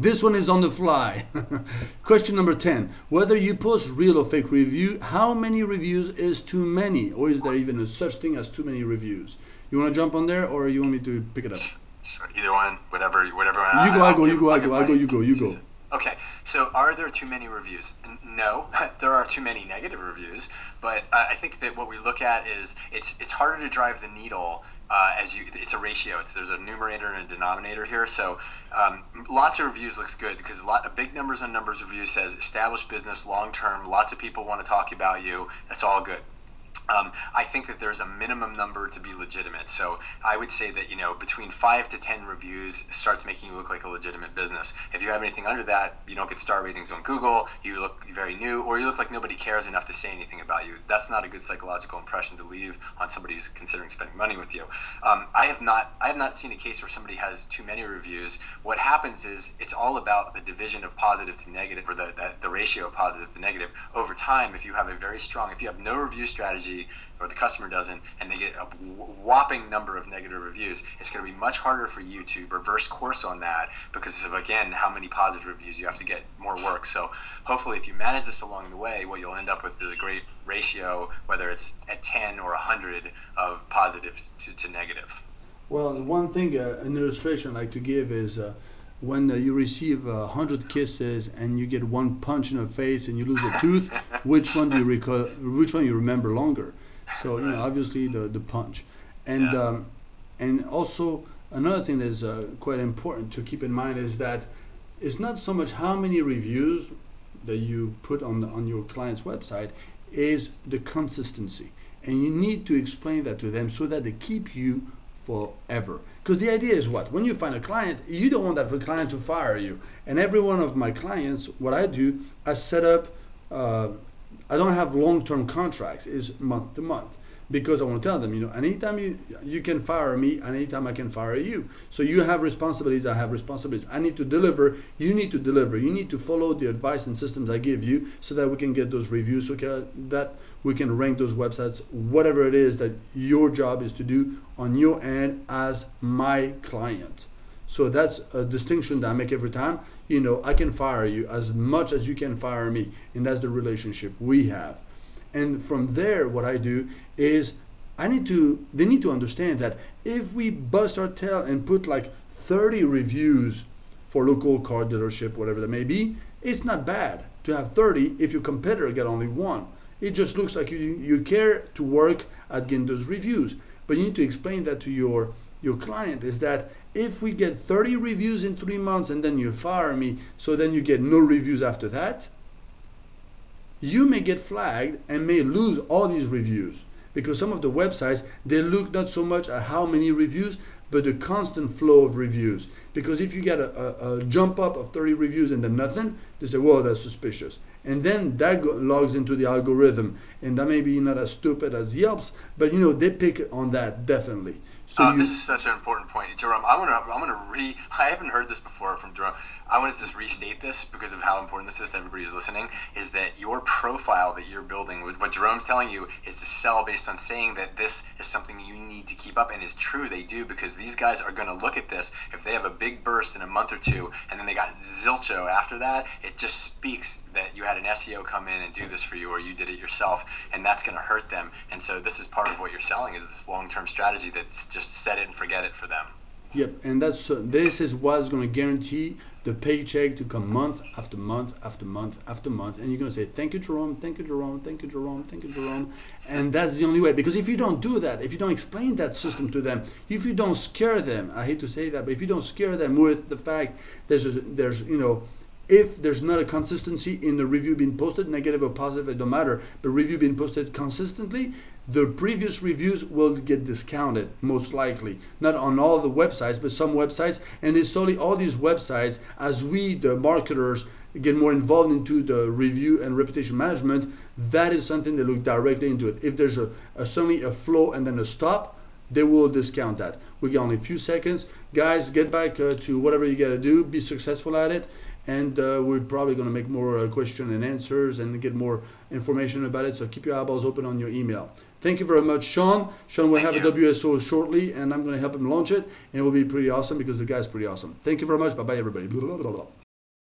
This one is on the fly. Question number 10. Whether you post real or fake review, how many reviews is too many? Or is there even a such thing as too many reviews? You want to jump on there, or you want me to pick it up? Sure, either one, whatever. You go, you go. Okay, so are there too many reviews? No, there are too many negative reviews, but I think that what we look at is it's harder to drive the needle it's a ratio. There's a numerator and a denominator here. So lots of reviews looks good because a big numbers on numbers review says established business, long term, lots of people want to talk about you. That's all good. I think that there's a minimum number to be legitimate. So I would say that, between 5 to 10 reviews starts making you look like a legitimate business. If you have anything under that, you don't get star ratings on Google, you look very new, or you look like nobody cares enough to say anything about you. That's not a good psychological impression to leave on somebody who's considering spending money with you. I have not seen a case where somebody has too many reviews. What happens is it's all about the division of positive to negative, or the ratio of positive to negative. Over time, if you have no review strategy, or the customer doesn't, and they get a whopping number of negative reviews, it's going to be much harder for you to reverse course on that because of, again, how many positive reviews. You have to get more work. So hopefully if you manage this along the way, what you'll end up with is a great ratio, whether it's at 10 or 100 of positives to negative. Well, one thing, an illustration I like to give is when you receive 100 kisses and you get one punch in the face and you lose a tooth, which one do you recall? Which one you remember longer? So obviously the punch, and also another thing that is quite important to keep in mind is that it's not so much how many reviews that you put on your client's website, is the consistency, and you need to explain that to them so that they keep you forever. Because the idea is what? When you find a client, you don't want that client to fire you. And every one of my clients, what I do, I set up, I don't have long-term contracts, it's month to month. Because I want to tell them, anytime you can fire me, and anytime I can fire you. So you have responsibilities, I have responsibilities. I need to deliver, you need to deliver. You need to follow the advice and systems I give you so that we can get those reviews, so that we can rank those websites, whatever it is that your job is to do on your end as my client. So that's a distinction that I make every time. I can fire you as much as you can fire me, and that's the relationship we have. And from there, what I do is they need to understand that if we bust our tail and put like 30 reviews for local car dealership, whatever that may be, it's not bad to have 30 if your competitor get only one. It just looks like you care to work at getting those reviews. But you need to explain that to your client, is that if we get 30 reviews in 3 months and then you fire me, so then you get no reviews after that, you may get flagged and may lose all these reviews, because some of the websites, they look not so much at how many reviews, but the constant flow of reviews. Because if you get a jump up of 30 reviews and then nothing, they say, whoa, that's suspicious. And then that logs into the algorithm, and that may be not as stupid as Yelp's, but they pick on that definitely. So this is such an important point, Jerome. I haven't heard this before from Jerome. I want to just restate this because of how important this is to everybody who's listening. Is that your profile that you're building? What Jerome's telling you is to sell based on saying that this is something you need to keep up, and it's true they do, because these guys are going to look at this. If they have a big burst in a month or two, and then they got zilcho after that, it just speaks that you had an SEO come in and do this for you, or you did it yourself, and that's going to hurt them. And so this is part of what you're selling, is this long-term strategy that's just set it and forget it for them. Yep, and this is what's going to guarantee the paycheck to come month after month after month after month, and you're going to say, thank you, Jerome, thank you, Jerome, thank you, Jerome, thank you, Jerome. And that's the only way. Because if you don't do that, if you don't explain that system to them, if you don't scare them, I hate to say that, but if you don't scare them with the fact if there's not a consistency in the review being posted, negative or positive, it don't matter, but review being posted consistently, the previous reviews will get discounted, most likely. Not on all the websites, but some websites. And it's solely all these websites, as we, the marketers, get more involved into the review and reputation management, that is something they look directly into it. If there's suddenly a flow and then a stop, they will discount that. We got only a few seconds. Guys, get back to whatever you got to do. Be successful at it. And we're probably going to make more question and answers and get more information about it. So keep your eyeballs open on your email. Thank you very much, Sean. Sean will have a WSO shortly, and I'm going to help him launch it. And it will be pretty awesome because the guy's pretty awesome. Thank you very much. Bye-bye, everybody.